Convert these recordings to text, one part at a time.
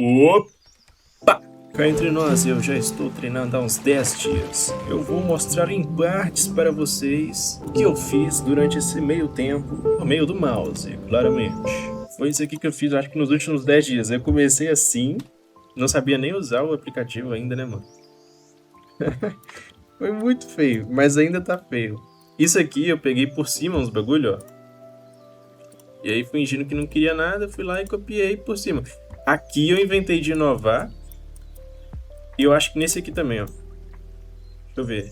Opa! Cá entre nós, eu já estou treinando há uns 10 dias. Eu vou mostrar em partes para vocês o que eu fiz durante esse meio tempo, por meio do mouse, claramente. Foi isso aqui que eu fiz, acho que nos últimos 10 dias. Eu comecei assim, não sabia nem usar o aplicativo ainda, né, mano? Foi muito feio, mas ainda tá feio. Isso aqui eu peguei por cima uns bagulho, ó. E aí, fingindo que não queria nada, fui lá e copiei por cima. Aqui eu inventei de inovar. E eu acho que nesse aqui também, ó. Deixa eu ver.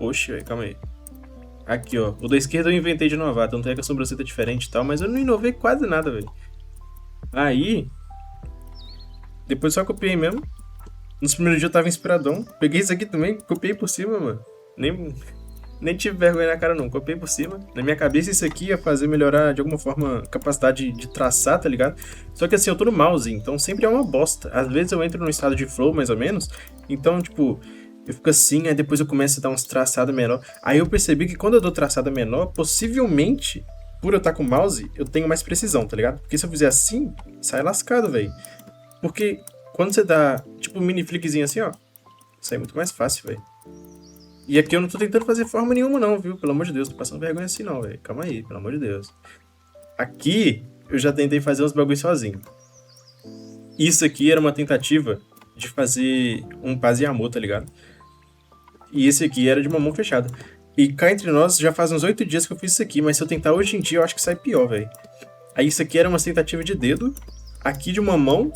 Oxe, véio, calma aí. Aqui, ó. O da esquerda eu inventei de inovar. Tanto é que a sobrancelha é diferente e tal. Mas eu não inovei quase nada, velho. Aí... Depois só copiei mesmo. Nos primeiros dias eu tava inspiradão. Peguei isso aqui também. Copiei por cima, mano. Nem tive vergonha na cara, não. Copiei por cima. Na minha cabeça, isso aqui ia fazer melhorar, de alguma forma, a capacidade de traçar, tá ligado? Só que assim, eu tô no mouse, então sempre é uma bosta. Às vezes eu entro num estado de flow, mais ou menos. Então, tipo, eu fico assim, aí depois eu começo a dar uns traçados menor. Aí eu percebi que quando eu dou traçada menor, possivelmente, por eu estar com o mouse, eu tenho mais precisão, tá ligado? Porque se eu fizer assim, sai lascado, velho. Porque quando você dá, tipo, um mini flickzinho assim, ó, sai muito mais fácil, velho. E aqui eu não tô tentando fazer forma nenhuma não, viu? Pelo amor de Deus, tô passando vergonha assim não, velho. Calma aí, pelo amor de Deus. Aqui, eu já tentei fazer uns bagulho sozinho. Isso aqui era uma tentativa de fazer um paz e amor, tá ligado? E esse aqui era de uma mão fechada. E cá entre nós, já faz uns 8 dias que eu fiz isso aqui, mas se eu tentar hoje em dia, eu acho que sai pior, velho. Aí isso aqui era uma tentativa de dedo, aqui de uma mão.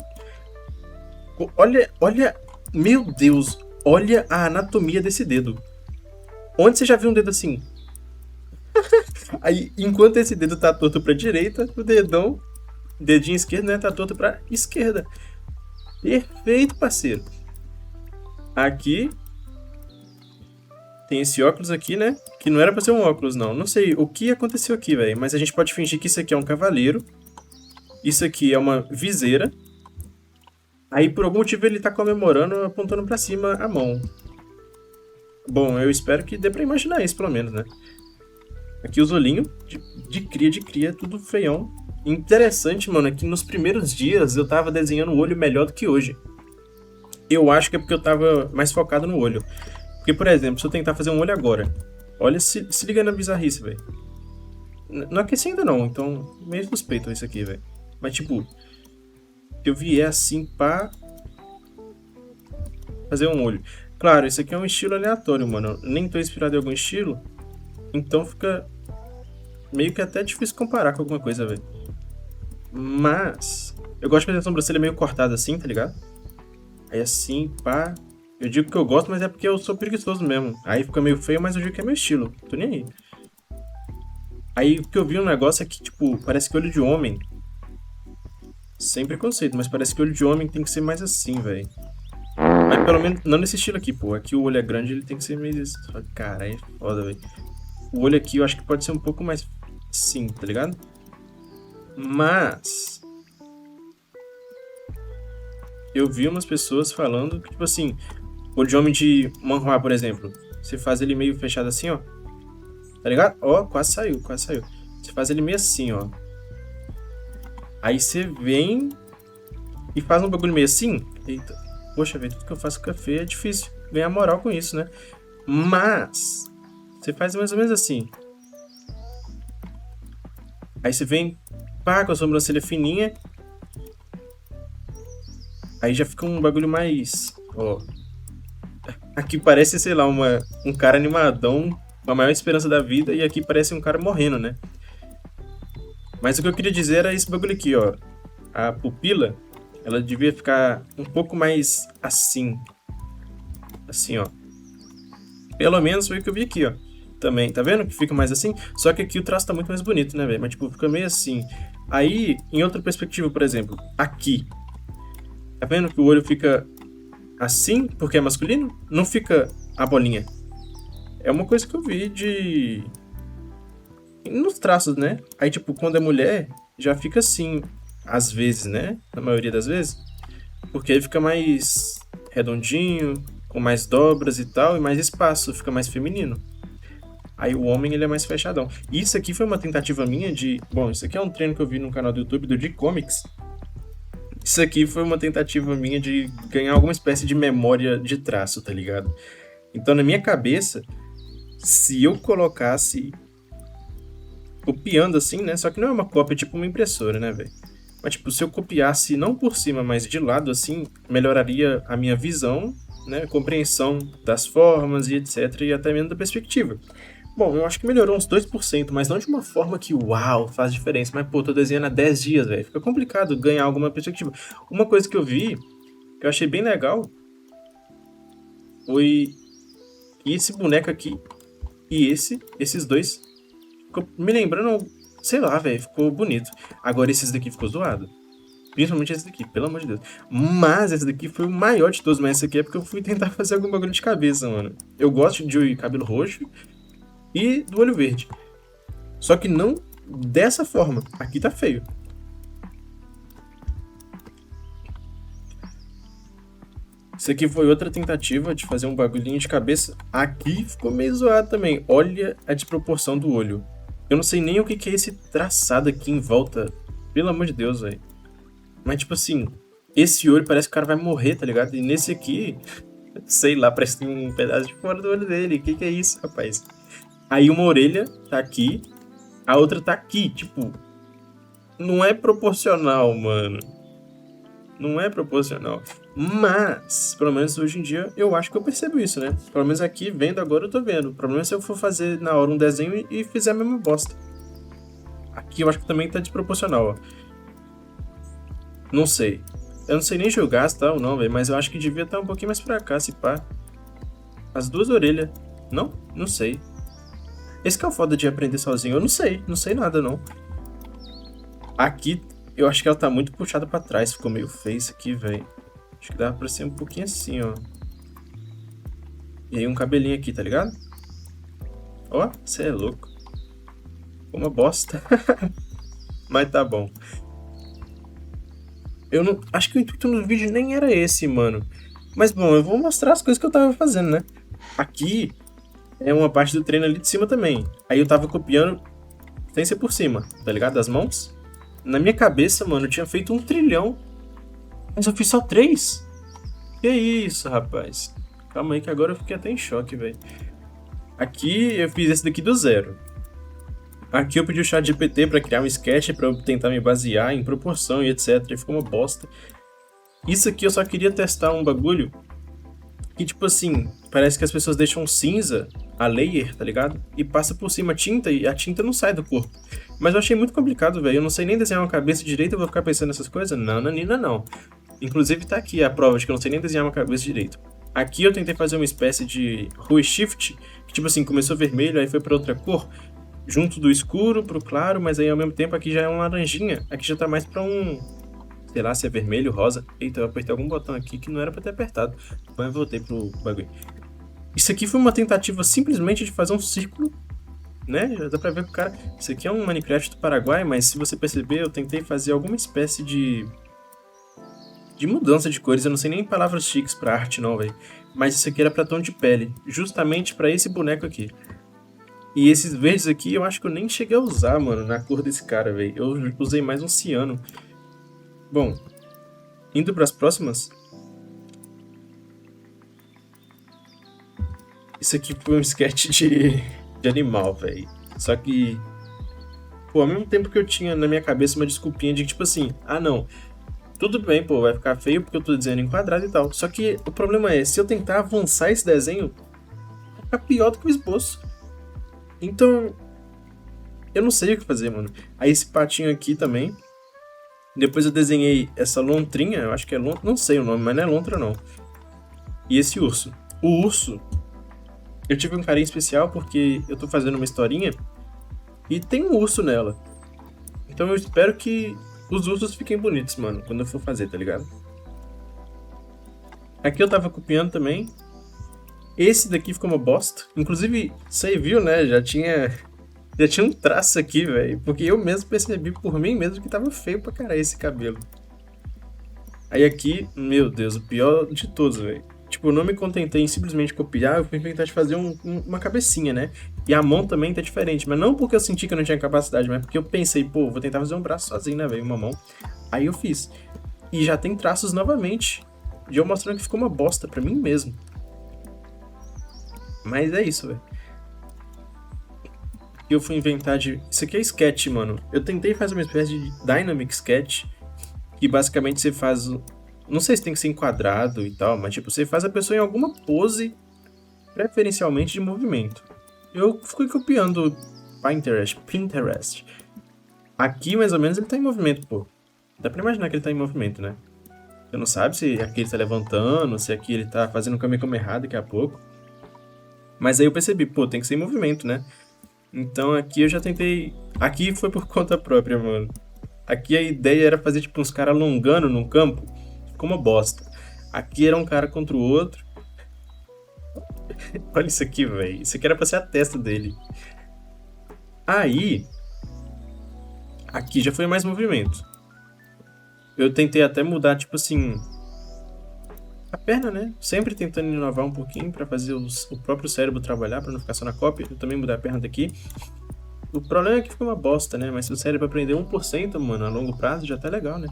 Olha, meu Deus, olha a anatomia desse dedo. Onde você já viu um dedo assim? Aí, enquanto esse dedo tá torto pra direita, dedinho esquerdo, né, tá torto pra esquerda. Perfeito, parceiro. Aqui, tem esse óculos aqui, né, que não era pra ser um óculos, não. Não sei o que aconteceu aqui, velho, mas a gente pode fingir que isso aqui é um cavaleiro. Isso aqui é uma viseira. Aí, por algum motivo, ele tá comemorando, apontando pra cima a mão. Bom, eu espero que dê pra imaginar isso, pelo menos, né? Aqui os olhinhos de cria, tudo feião. Interessante, mano, é que nos primeiros dias eu tava desenhando o olho melhor do que hoje. Eu acho que é porque eu tava mais focado no olho. Porque, por exemplo, se eu tentar fazer um olho agora, olha, se liga na bizarrice, velho. Não aqueci ainda não, então meio suspeito isso aqui, velho. Mas, tipo, se eu vier assim pra fazer um olho. Claro, isso aqui é um estilo aleatório, mano. Eu nem tô inspirado em algum estilo. Então fica meio que até difícil comparar com alguma coisa, velho. Mas eu gosto de fazer a sobrancelha meio cortada assim, tá ligado? Aí assim, pá. Eu digo que eu gosto, mas é porque eu sou preguiçoso mesmo. Aí fica meio feio, mas eu digo que é meu estilo. Tô nem aí. Aí o que eu vi um negócio é que, tipo, parece que olho de homem. Sem preconceito, mas parece que olho de homem tem que ser mais assim, velho. Mas pelo menos, não nesse estilo aqui, pô. Aqui o olho é grande, ele tem que ser meio... Cara, é foda, velho. O olho aqui eu acho que pode ser um pouco mais sim, tá ligado? Mas... eu vi umas pessoas falando que, tipo assim... olho de homem de manhua, por exemplo. Você faz ele meio fechado assim, ó. Tá ligado? Ó, quase saiu, quase saiu. Você faz ele meio assim, ó. Aí você vem... e faz um bagulho meio assim. Eita. Poxa, velho, tudo que eu faço com café é difícil ganhar moral com isso, né? Mas você faz mais ou menos assim. Aí você vem, pá, com a sobrancelha fininha. Aí já fica um bagulho mais... ó. Aqui parece, sei lá, um cara animadão, com a maior esperança da vida. E aqui parece um cara morrendo, né? Mas o que eu queria dizer era esse bagulho aqui, ó. A pupila... ela devia ficar um pouco mais assim. Assim, ó. Pelo menos foi o que eu vi aqui, ó. Também, tá vendo que fica mais assim? Só que aqui o traço tá muito mais bonito, né, velho? Mas, tipo, fica meio assim. Aí, em outra perspectiva, por exemplo, aqui. Tá vendo que o olho fica assim, porque é masculino? Não fica a bolinha. É uma coisa que eu vi nos traços, né? Aí, tipo, quando é mulher, já fica assim. Às vezes, né? Na maioria das vezes. Porque ele fica mais redondinho, com mais dobras e tal, e mais espaço, fica mais feminino. Aí o homem, ele é mais fechadão. E isso aqui foi uma tentativa minha de... bom, isso aqui é um treino que eu vi no canal do YouTube do D-Comics. Isso aqui foi uma tentativa minha de ganhar alguma espécie de memória de traço, tá ligado? Então, na minha cabeça, se eu colocasse copiando assim, né? Só que não é uma cópia, tipo uma impressora, né, velho? Mas, tipo, se eu copiasse não por cima, mas de lado, assim, melhoraria a minha visão, né? Compreensão das formas e etc. E até mesmo da perspectiva. Bom, eu acho que melhorou uns 2%, mas não de uma forma que, uau, faz diferença. Mas, pô, tô desenhando há 10 dias, velho. Fica complicado ganhar alguma perspectiva. Uma coisa que eu vi, que eu achei bem legal, foi que esse boneco aqui e esses dois, ficou me lembrando, sei lá, velho, ficou bonito. Agora esses daqui ficou zoado. Principalmente esse daqui, pelo amor de Deus. Mas esse daqui foi o maior de todos, mas esse aqui é porque eu fui tentar fazer algum bagulho de cabeça, mano. Eu gosto de cabelo roxo e do olho verde. Só que não dessa forma. Aqui tá feio. Isso aqui foi outra tentativa de fazer um bagulhinho de cabeça. Aqui ficou meio zoado também. Olha a desproporção do olho. Eu não sei nem o que é esse traçado aqui em volta. Pelo amor de Deus, velho. Mas, tipo assim, esse olho parece que o cara vai morrer, tá ligado? E nesse aqui, sei lá, parece um pedaço de fora do olho dele. O que é isso, rapaz? Aí uma orelha tá aqui, a outra tá aqui. Tipo, não é proporcional, mano. Não é proporcional. Mas, pelo menos hoje em dia, eu acho que eu percebo isso, né? Pelo menos aqui, vendo agora, eu tô vendo. O problema é se eu for fazer na hora um desenho e fizer a mesma bosta. Aqui eu acho que também tá desproporcional, ó. Não sei. Eu não sei nem julgar se tá ou não, velho, mas eu acho que devia estar um pouquinho mais pra cá, se pá. As duas orelhas. Não? Não sei. Esse que é o foda de aprender sozinho. Eu não sei. Não sei nada, não. Aqui, eu acho que ela tá muito puxada pra trás. Ficou meio feio isso aqui, velho. Acho que dava pra ser um pouquinho assim, ó. E aí um cabelinho aqui, tá ligado? Ó, você é louco. Ficou uma bosta. Mas tá bom. Eu não. Acho que o intuito no vídeo nem era esse, mano. Mas bom, eu vou mostrar as coisas que eu tava fazendo, né? Aqui é uma parte do treino ali de cima também. Aí eu tava copiando sem ser por cima, tá ligado? Das mãos. Na minha cabeça, mano, eu tinha feito 1 trilhão. Mas eu fiz só 3. Que isso, rapaz? Calma aí que agora eu fiquei até em choque, velho. Aqui eu fiz esse daqui do zero. Aqui eu pedi o chat GPT pra criar um sketch pra eu tentar me basear em proporção e etc. E ficou uma bosta. Isso aqui eu só queria testar um bagulho que, tipo assim, parece que as pessoas deixam cinza a layer, tá ligado? E passa por cima a tinta e a tinta não sai do corpo. Mas eu achei muito complicado, velho. Eu não sei nem desenhar uma cabeça direito, eu vou ficar pensando nessas coisas? Não, Nanina, não. Inclusive tá aqui a prova de que eu não sei nem desenhar uma cabeça direito. Aqui eu tentei fazer uma espécie de Hue Shift, que tipo assim, começou vermelho, aí foi pra outra cor, junto do escuro pro claro, mas aí ao mesmo tempo aqui já é um laranjinha, aqui já tá mais pra um, sei lá, se é vermelho, rosa. Eita, eu apertei algum botão aqui que não era pra ter apertado, mas voltei pro bagulho. Isso aqui foi uma tentativa simplesmente de fazer um círculo, né? Já dá pra ver que o cara... Isso aqui é um Minecraft do Paraguai, mas se você perceber, eu tentei fazer alguma espécie de mudança de cores. Eu não sei nem palavras chiques pra arte não, velho. Mas isso aqui era pra tom de pele, justamente pra esse boneco aqui. E esses verdes aqui eu acho que eu nem cheguei a usar, mano, na cor desse cara, velho. Eu usei mais um ciano. Bom, indo pras próximas. Isso aqui foi um sketch de animal, velho. Só que, pô, ao mesmo tempo que eu tinha na minha cabeça uma desculpinha de tipo assim, ah não, tudo bem, pô, vai ficar feio porque eu tô desenhando em quadrado e tal. Só que o problema é, se eu tentar avançar esse desenho, vai ficar pior do que o esboço. Então, eu não sei o que fazer, mano. Aí esse patinho aqui também. Depois eu desenhei essa lontrinha, eu acho que é lontra, não sei o nome, mas não é lontra não. E esse urso. O urso, eu tive um carinho especial porque eu tô fazendo uma historinha e tem um urso nela. Então eu espero que os ursos fiquem bonitos, mano, quando eu for fazer, tá ligado? Aqui eu tava copiando também. Esse daqui ficou uma bosta. Inclusive, você viu, né? Já tinha um traço aqui, velho. Porque eu mesmo percebi por mim mesmo que tava feio pra caralho esse cabelo. Aí aqui, meu Deus, o pior de todos, velho. Tipo, eu não me contentei em simplesmente copiar, eu fui tentar fazer uma cabecinha, né? E a mão também tá diferente. Mas não porque eu senti que eu não tinha capacidade, mas porque eu pensei, pô, vou tentar fazer um braço sozinho, né, velho? Uma mão. Aí eu fiz. E já tem traços novamente. De eu mostrando que ficou uma bosta pra mim mesmo. Mas é isso, velho. Eu fui inventar de... Isso aqui é sketch, mano. Eu tentei fazer uma espécie de dynamic sketch. Que basicamente você faz... Não sei se tem que ser enquadrado e tal, mas tipo, você faz a pessoa em alguma pose, preferencialmente de movimento. Eu fui copiando Pinterest. Aqui, mais ou menos, ele tá em movimento, pô. Dá pra imaginar que ele tá em movimento, né? Você não sabe se aqui ele tá levantando, se aqui ele tá fazendo um Kamekame errado daqui a pouco. Mas aí eu percebi, pô, tem que ser em movimento, né? Então aqui eu já tentei... Aqui foi por conta própria, mano. Aqui a ideia era fazer, tipo, uns caras alongando num campo. Ficou uma bosta. Aqui era um cara contra o outro. Olha isso aqui, velho. Isso aqui era pra ser a testa dele. Aí... Aqui já foi mais movimento. Eu tentei até mudar, tipo assim... A perna, né? Sempre tentando inovar um pouquinho pra fazer o próprio cérebro trabalhar, pra não ficar só na cópia. Eu também mudei a perna daqui. O problema é que fica uma bosta, né? Mas se o cérebro aprender 1%, mano, a longo prazo, já tá legal, né?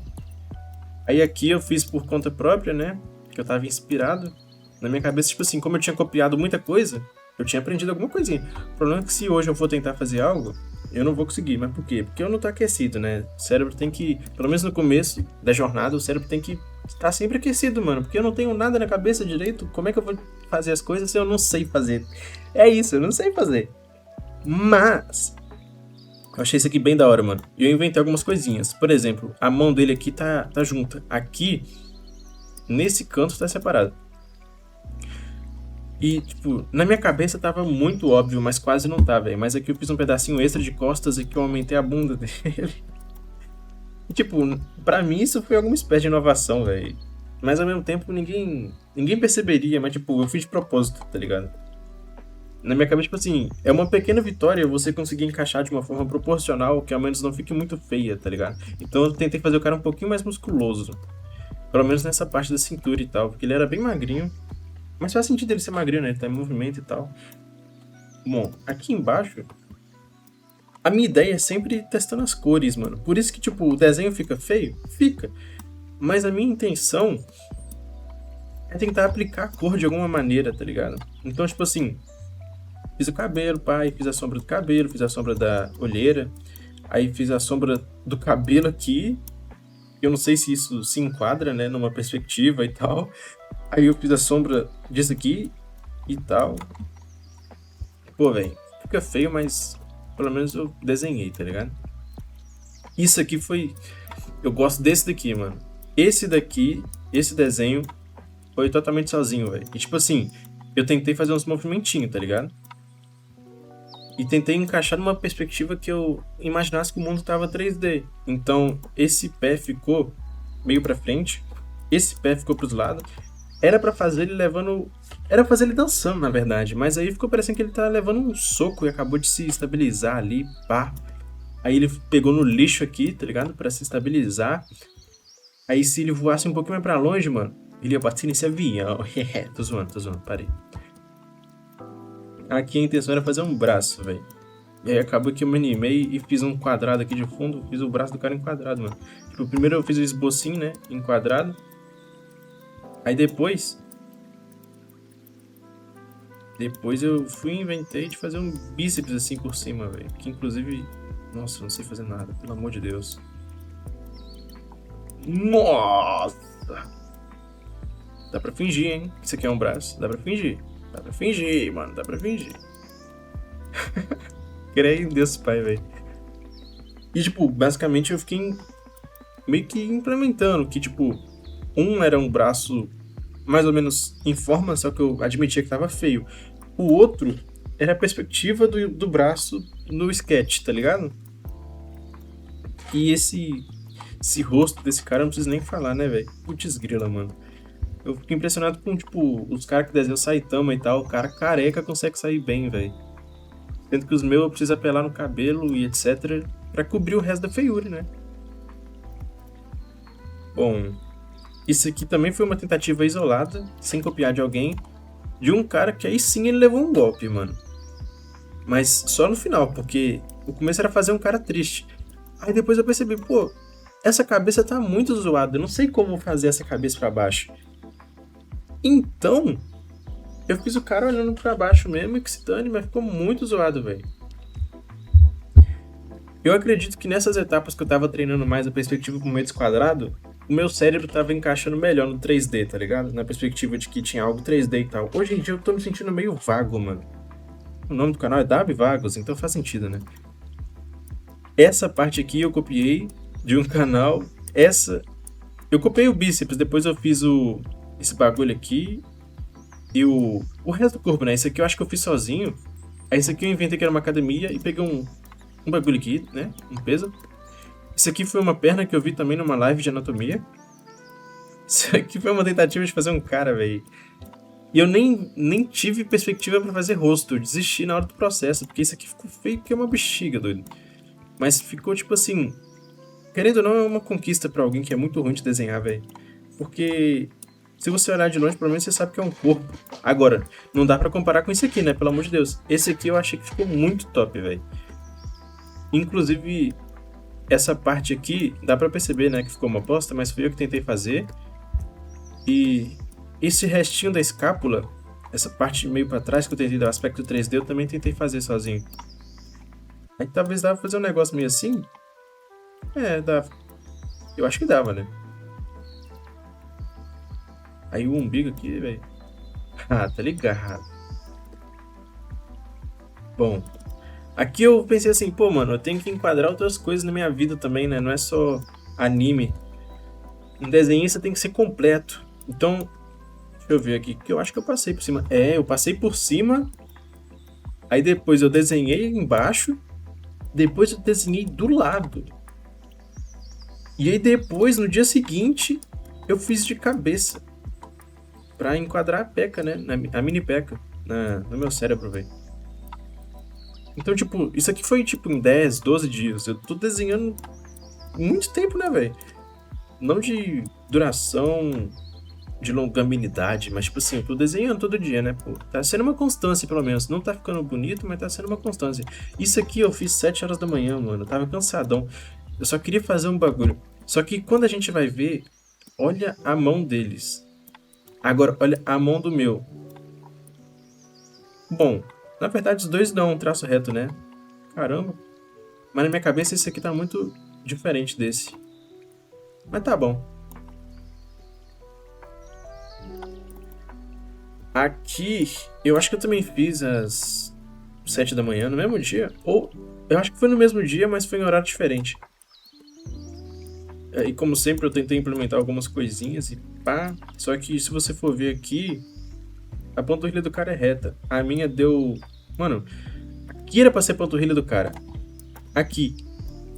Aí aqui eu fiz por conta própria, né? Que eu tava inspirado. Na minha cabeça, tipo assim, como eu tinha copiado muita coisa, eu tinha aprendido alguma coisinha. O problema é que se hoje eu for tentar fazer algo, eu não vou conseguir. Mas por quê? Porque eu não tô aquecido, né? O cérebro tem que, pelo menos no começo da jornada, o cérebro tem que estar sempre aquecido, mano. Porque eu não tenho nada na cabeça direito. Como é que eu vou fazer as coisas se eu não sei fazer? É isso, eu não sei fazer. Mas... eu achei isso aqui bem da hora, mano. E eu inventei algumas coisinhas. Por exemplo, a mão dele aqui tá junta. Aqui, nesse canto, tá separado. E, tipo, na minha cabeça tava muito óbvio, mas quase não tá, velho. Mas aqui eu fiz um pedacinho extra de costas e que eu aumentei a bunda dele. E, tipo, pra mim isso foi alguma espécie de inovação, velho. Mas ao mesmo tempo ninguém perceberia, mas, tipo, eu fiz de propósito, tá ligado? Na minha cabeça, tipo assim, é uma pequena vitória você conseguir encaixar de uma forma proporcional que ao menos não fique muito feia, tá ligado? Então eu tentei fazer o cara um pouquinho mais musculoso. Pelo menos nessa parte da cintura e tal, porque ele era bem magrinho. Mas faz sentido ele ser magrinho, né? Ele tá em movimento e tal. Bom, aqui embaixo, a minha ideia é sempre testando as cores, mano. Por isso que, tipo, o desenho fica feio? Fica. Mas a minha intenção é tentar aplicar a cor de alguma maneira, tá ligado? Então, tipo assim... fiz o cabelo, pai, fiz a sombra do cabelo, fiz a sombra da olheira, aí fiz a sombra do cabelo aqui, eu não sei se isso se enquadra, né, numa perspectiva e tal, aí eu fiz a sombra disso aqui e tal. Pô, velho, fica feio, mas pelo menos eu desenhei, tá ligado? Isso aqui foi... eu gosto desse daqui, mano. Esse daqui, esse desenho, foi totalmente sozinho, velho. E tipo assim, eu tentei fazer uns movimentinhos, tá ligado? E tentei encaixar numa perspectiva que eu imaginasse que o mundo tava 3D. Então, esse pé ficou meio pra frente, esse pé ficou pros lados. Era pra fazer ele levando... era pra fazer ele dançando, na verdade. Mas aí ficou parecendo que ele tá levando um soco e acabou de se estabilizar ali, pá. Aí ele pegou no lixo aqui, tá ligado? Pra se estabilizar. Aí se ele voasse um pouquinho mais pra longe, mano, ele ia bater nesse avião. Tô zoando, parei. Aqui a intenção era fazer um braço, velho. E aí acabou que eu me animei e fiz um quadrado aqui de fundo. Fiz o braço do cara em quadrado, mano. Tipo, primeiro eu fiz o esbocinho, né? Em quadrado. Aí depois eu fui e inventei de fazer um bíceps assim por cima, velho. Que inclusive... nossa, eu não sei fazer nada, pelo amor de Deus. Nossa! Dá pra fingir, hein? Isso aqui é um braço. Dá pra fingir. Dá pra fingir, mano. Dá pra fingir. Creio em Deus Pai, velho. E, tipo, basicamente eu fiquei meio que implementando que, tipo, um era um braço mais ou menos em forma, só que eu admitia que tava feio. O outro era a perspectiva do braço no sketch, tá ligado? E esse rosto desse cara eu não preciso nem falar, né, velho? Putz grila, mano. Eu fico impressionado com, tipo, os caras que desenham Saitama e tal. O cara careca consegue sair bem, velho. Sendo que os meus eu preciso apelar no cabelo e etc. Pra cobrir o resto da feiura, né? Bom, isso aqui também foi uma tentativa isolada, sem copiar de alguém, de um cara que aí sim ele levou um golpe, mano. Mas só no final, porque o começo era fazer um cara triste. Aí depois eu percebi, pô, essa cabeça tá muito zoada. Eu não sei como fazer essa cabeça pra baixo. Então, eu fiz o cara olhando pra baixo mesmo e que se dane, mas ficou muito zoado, velho. Eu acredito que nessas etapas que eu tava treinando mais a perspectiva pro meio quadrado, o meu cérebro tava encaixando melhor no 3D, tá ligado? Na perspectiva de que tinha algo 3D e tal. Hoje em dia eu tô me sentindo meio vago, mano. O nome do canal é W Vagos, então faz sentido, né? Essa parte aqui eu copiei de um canal. Eu copiei o bíceps, depois eu fiz esse bagulho aqui e o resto do corpo, né? Esse aqui eu acho que eu fiz sozinho. Aí esse aqui eu inventei que era uma academia e peguei um bagulho aqui, né? Um peso. Isso aqui foi uma perna que eu vi também numa live de anatomia. Isso aqui foi uma tentativa de fazer um cara, velho. E eu nem tive perspectiva pra fazer rosto. Eu desisti na hora do processo, porque isso aqui ficou feio que é uma bexiga, doido. Mas ficou tipo assim... Querendo ou não, é uma conquista pra alguém que é muito ruim de desenhar, velho. Porque se você olhar de longe, pelo menos você sabe que é um corpo. Agora, não dá pra comparar com esse aqui, né? Pelo amor de Deus. Esse aqui eu achei que ficou muito top, velho. Inclusive, essa parte aqui, dá pra perceber, né, que ficou uma bosta, mas fui eu que tentei fazer. E esse restinho da escápula, essa parte meio pra trás que eu tentei dar o aspecto 3D, eu também tentei fazer sozinho. Aí talvez dava pra fazer um negócio meio assim. É, dá. Eu acho que dava, né? Aí o umbigo aqui, velho. Ah, tá ligado. Bom, aqui eu pensei assim, pô, mano, eu tenho que enquadrar outras coisas na minha vida também, né? Não é só anime. Um desenhista tem que ser completo. Então, deixa eu ver aqui, que eu acho que eu passei por cima. É, eu passei por cima. Aí depois eu desenhei embaixo. Depois eu desenhei do lado. E aí depois, no dia seguinte, eu fiz de cabeça. Pra enquadrar a P.E.K.K.A, né? A mini P.E.K.K.A no meu cérebro, velho. Então, tipo, isso aqui foi tipo em 10, 12 dias. Eu tô desenhando muito tempo, né, velho? Não de duração, de longanimidade, mas tipo assim, eu tô desenhando todo dia, né, pô? Tá sendo uma constância, pelo menos. Não tá ficando bonito, mas tá sendo uma constância. Isso aqui eu fiz 7 horas da manhã, mano. Eu tava cansadão. Eu só queria fazer um bagulho. Só que quando a gente vai ver, olha a mão deles. Agora, olha a mão do meu. Bom, na verdade os dois dão um traço reto, né? Caramba. Mas na minha cabeça esse aqui tá muito diferente desse. Mas tá bom. Aqui, eu acho que eu também fiz às 7 da manhã, no mesmo dia. Ou, eu acho que foi no mesmo dia, mas foi em horário diferente. E como sempre, eu tentei implementar algumas coisinhas e pá. Só que se você for ver aqui, a panturrilha do cara é reta. A minha deu... Mano, aqui era pra ser a panturrilha do cara. Aqui.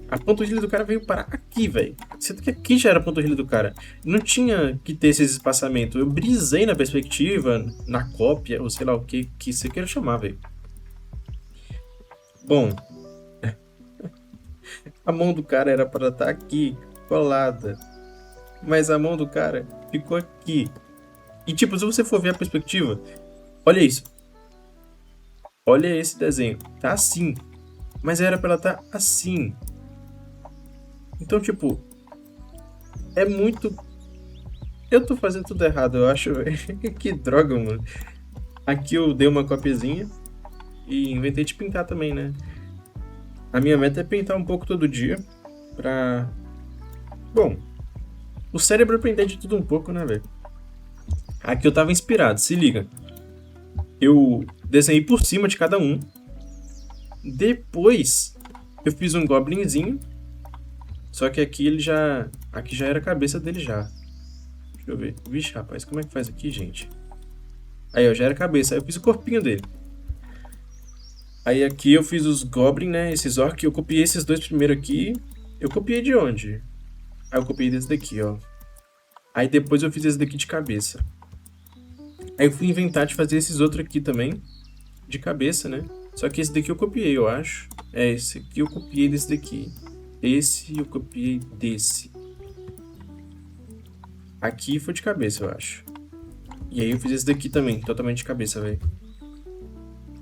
A panturrilha do cara veio parar aqui, velho. Sendo que aqui já era a panturrilha do cara. Não tinha que ter esse espaçamento. Eu brisei na perspectiva, na cópia, ou sei lá o que você queira chamar, velho. Bom, a mão do cara era para estar aqui, colada. Mas a mão do cara ficou aqui. E tipo, se você for ver a perspectiva, olha isso. Olha esse desenho. Tá assim. Mas era pra ela estar assim. Então, tipo, é muito. Eu tô fazendo tudo errado, eu acho. Que droga, mano. Aqui eu dei uma copiazinha e inventei de pintar também, né? A minha meta é pintar um pouco todo dia pra. Bom, o cérebro aprender de tudo um pouco, né, velho? Aqui eu tava inspirado, se liga. Eu desenhei por cima de cada um. Depois eu fiz um goblinzinho. Só que aqui ele já. Aqui já era a cabeça dele já. Deixa eu ver. Vixe, rapaz, como é que faz aqui, gente? Aí, ó, já era a cabeça. Aí eu fiz o corpinho dele. Aí aqui eu fiz os Goblin, né? Esses Orc. Eu copiei esses dois primeiro aqui. Eu copiei de onde? Aí eu copiei desse daqui, ó. Aí depois eu fiz esse daqui de cabeça. Aí eu fui inventar de fazer esses outros aqui também. De cabeça, né? Só que esse daqui eu copiei, eu acho. É, esse aqui eu copiei desse daqui. Esse eu copiei desse. Aqui foi de cabeça, eu acho. E aí eu fiz esse daqui também, totalmente de cabeça, velho.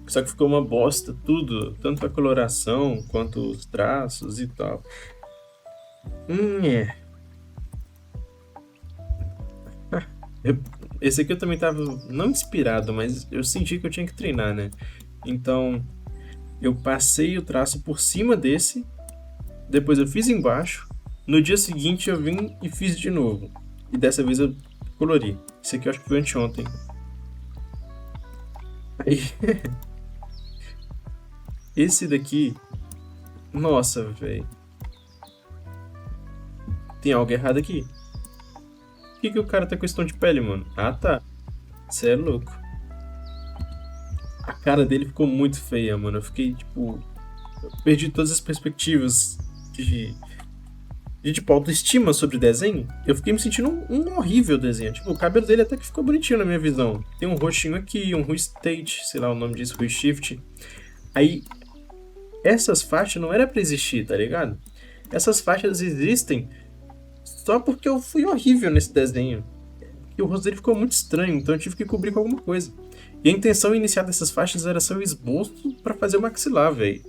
Só que ficou uma bosta tudo. Tanto a coloração, quanto os traços e tal. É. Eu- esse aqui eu também tava, não inspirado, mas eu senti que eu tinha que treinar, né? Então, eu passei o traço por cima desse, depois eu fiz embaixo, no dia seguinte eu vim e fiz de novo. E dessa vez eu colori. Esse aqui eu acho que foi anteontem. Aí, esse daqui, nossa, velho, tem algo errado aqui. Por que que o cara tá com esse tom de pele, mano? Ah, tá. Você é louco. A cara dele ficou muito feia, mano. Eu fiquei, tipo, eu perdi todas as perspectivas de, tipo, autoestima sobre desenho. Eu fiquei me sentindo um horrível desenho. Tipo, o cabelo dele até que ficou bonitinho na minha visão. Tem um roxinho aqui, um Rui State, sei lá o nome disso, Rui Shift. Aí, essas faixas não era pra existir, tá ligado? Essas faixas existem só porque eu fui horrível nesse desenho. E o rosto dele ficou muito estranho, então eu tive que cobrir com alguma coisa. E a intenção inicial dessas faixas era ser o esboço pra fazer o maxilar, velho.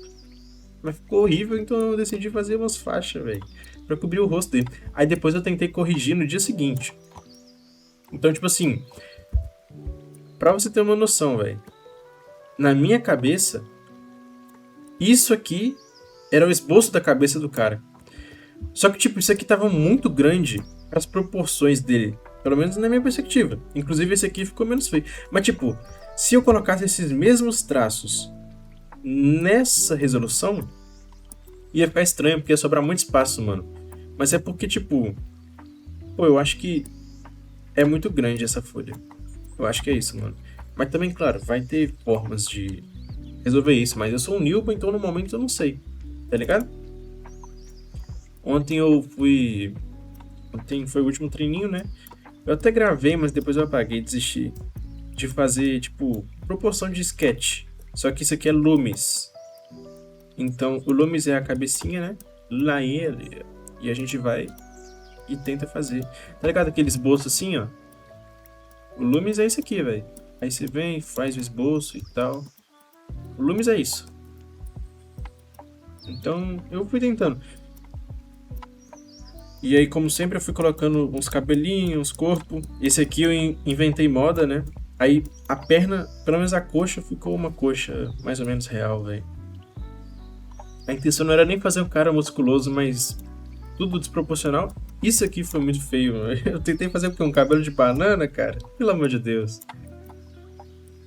Mas ficou horrível, então eu decidi fazer umas faixas, velho. Pra cobrir o rosto dele. Aí depois eu tentei corrigir no dia seguinte. Então, tipo assim, pra você ter uma noção, velho. Na minha cabeça, isso aqui era o esboço da cabeça do cara. Só que, tipo, isso aqui tava muito grande para as proporções dele. Pelo menos na minha perspectiva. Inclusive, esse aqui ficou menos feio. Mas, tipo, se eu colocasse esses mesmos traços nessa resolução, ia ficar estranho, porque ia sobrar muito espaço, mano. Mas é porque, tipo, pô, eu acho que é muito grande essa folha. Eu acho que é isso, mano. Mas também, claro, vai ter formas de resolver isso. Mas eu sou um newbie, então no momento eu não sei. Tá ligado? Ontem eu fui. Ontem foi o último treininho, né? Eu até gravei, mas depois eu apaguei e desisti. De fazer, tipo, proporção de sketch. Só que isso aqui é Loomis. Então, o Loomis é a cabecinha, né? Lá ele. E a gente vai e tenta fazer. Tá ligado aquele esboço assim, ó? O Loomis é esse aqui, velho. Aí você vem, faz o esboço e tal. O Loomis é isso. Então, eu fui tentando. E aí, como sempre, eu fui colocando uns cabelinhos, corpo. Esse aqui eu inventei moda, né? Aí a perna, pelo menos a coxa, ficou uma coxa mais ou menos real, velho. A intenção não era nem fazer um cara musculoso, mas tudo desproporcional. Isso aqui foi muito feio, mano. Eu tentei fazer um cabelo de banana, cara. Pelo amor de Deus.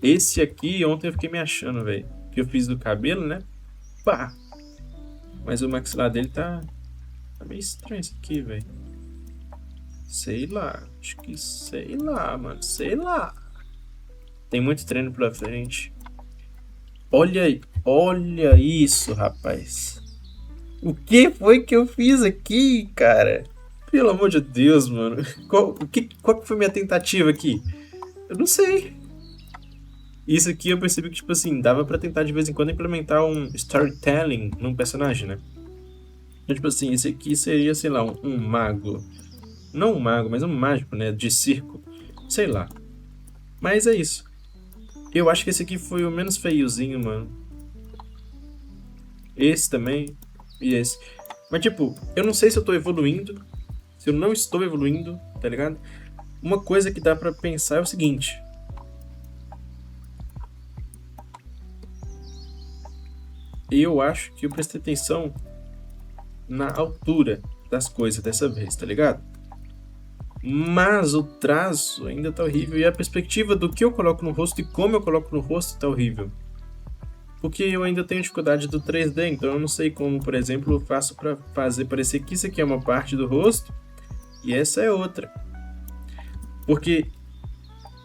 Esse aqui, ontem eu fiquei me achando, velho. Que eu fiz do cabelo, né? Pá! Mas o maxilar dele tá meio estranho isso aqui, velho. Sei lá. Acho que sei lá, mano. Sei lá. Tem muito treino pela frente. Olha isso, rapaz. O que foi que eu fiz aqui, cara? Pelo amor de Deus, mano. Qual que foi minha tentativa aqui? Eu não sei. Isso aqui eu percebi que, tipo assim, dava pra tentar de vez em quando implementar um storytelling num personagem, né? Então, tipo assim, esse aqui seria, sei lá, um mago. Não um mago, mas um mágico, né? De circo. Sei lá. Mas é isso. Eu acho que esse aqui foi o menos feiozinho, mano. Esse também. E esse. Mas, tipo, eu não sei se eu tô evoluindo. Se eu não estou evoluindo, tá ligado? Uma coisa que dá pra pensar é o seguinte. Eu acho que eu prestei atenção na altura das coisas dessa vez, tá ligado? Mas o traço ainda tá horrível e a perspectiva do que eu coloco no rosto e como eu coloco no rosto tá horrível. Porque eu ainda tenho dificuldade do 3D, então eu não sei como, por exemplo, eu faço pra fazer parecer que isso aqui é uma parte do rosto e essa é outra. Porque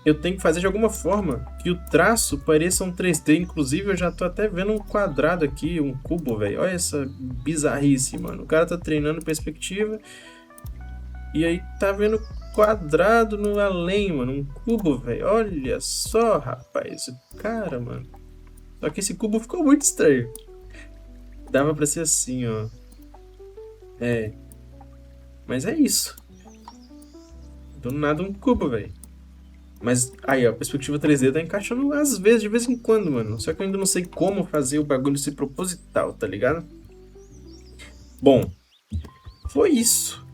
eu tenho que fazer de alguma forma que o traço pareça um 3D. Inclusive, eu já tô até vendo um quadrado aqui, um cubo, velho. Olha essa bizarrice, mano. O cara tá treinando perspectiva e aí tá vendo quadrado no além, mano. Um cubo, velho. Olha só, rapaz. Cara, mano. Só que esse cubo ficou muito estranho. Dava pra ser assim, ó. É. Mas é isso. Do nada um cubo, velho. Mas aí, ó, a perspectiva 3D tá encaixando às vezes, de vez em quando, mano. Só que eu ainda não sei como fazer o bagulho ser proposital, tá ligado? Bom, foi isso.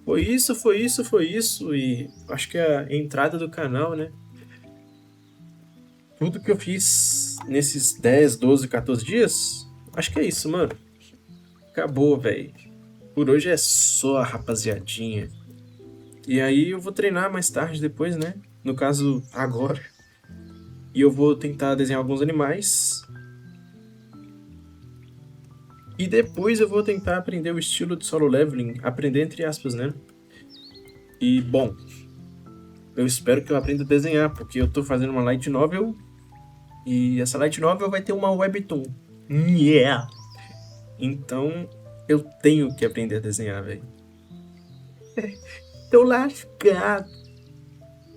Foi isso. E acho que a entrada do canal, né? Tudo que eu fiz nesses 10, 12, 14 dias, acho que é isso, mano. Acabou, velho. Por hoje é só, rapaziadinha. E aí eu vou treinar mais tarde depois, né? No caso, agora. E eu vou tentar desenhar alguns animais. E depois eu vou tentar aprender o estilo de solo leveling. Aprender entre aspas, né? E, bom, eu espero que eu aprenda a desenhar, porque eu tô fazendo uma light novel. E essa light novel vai ter uma webtoon. Yeah! Então, eu tenho que aprender a desenhar, velho. Tô lascado.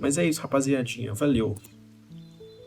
Mas é isso, rapaziadinha. Valeu.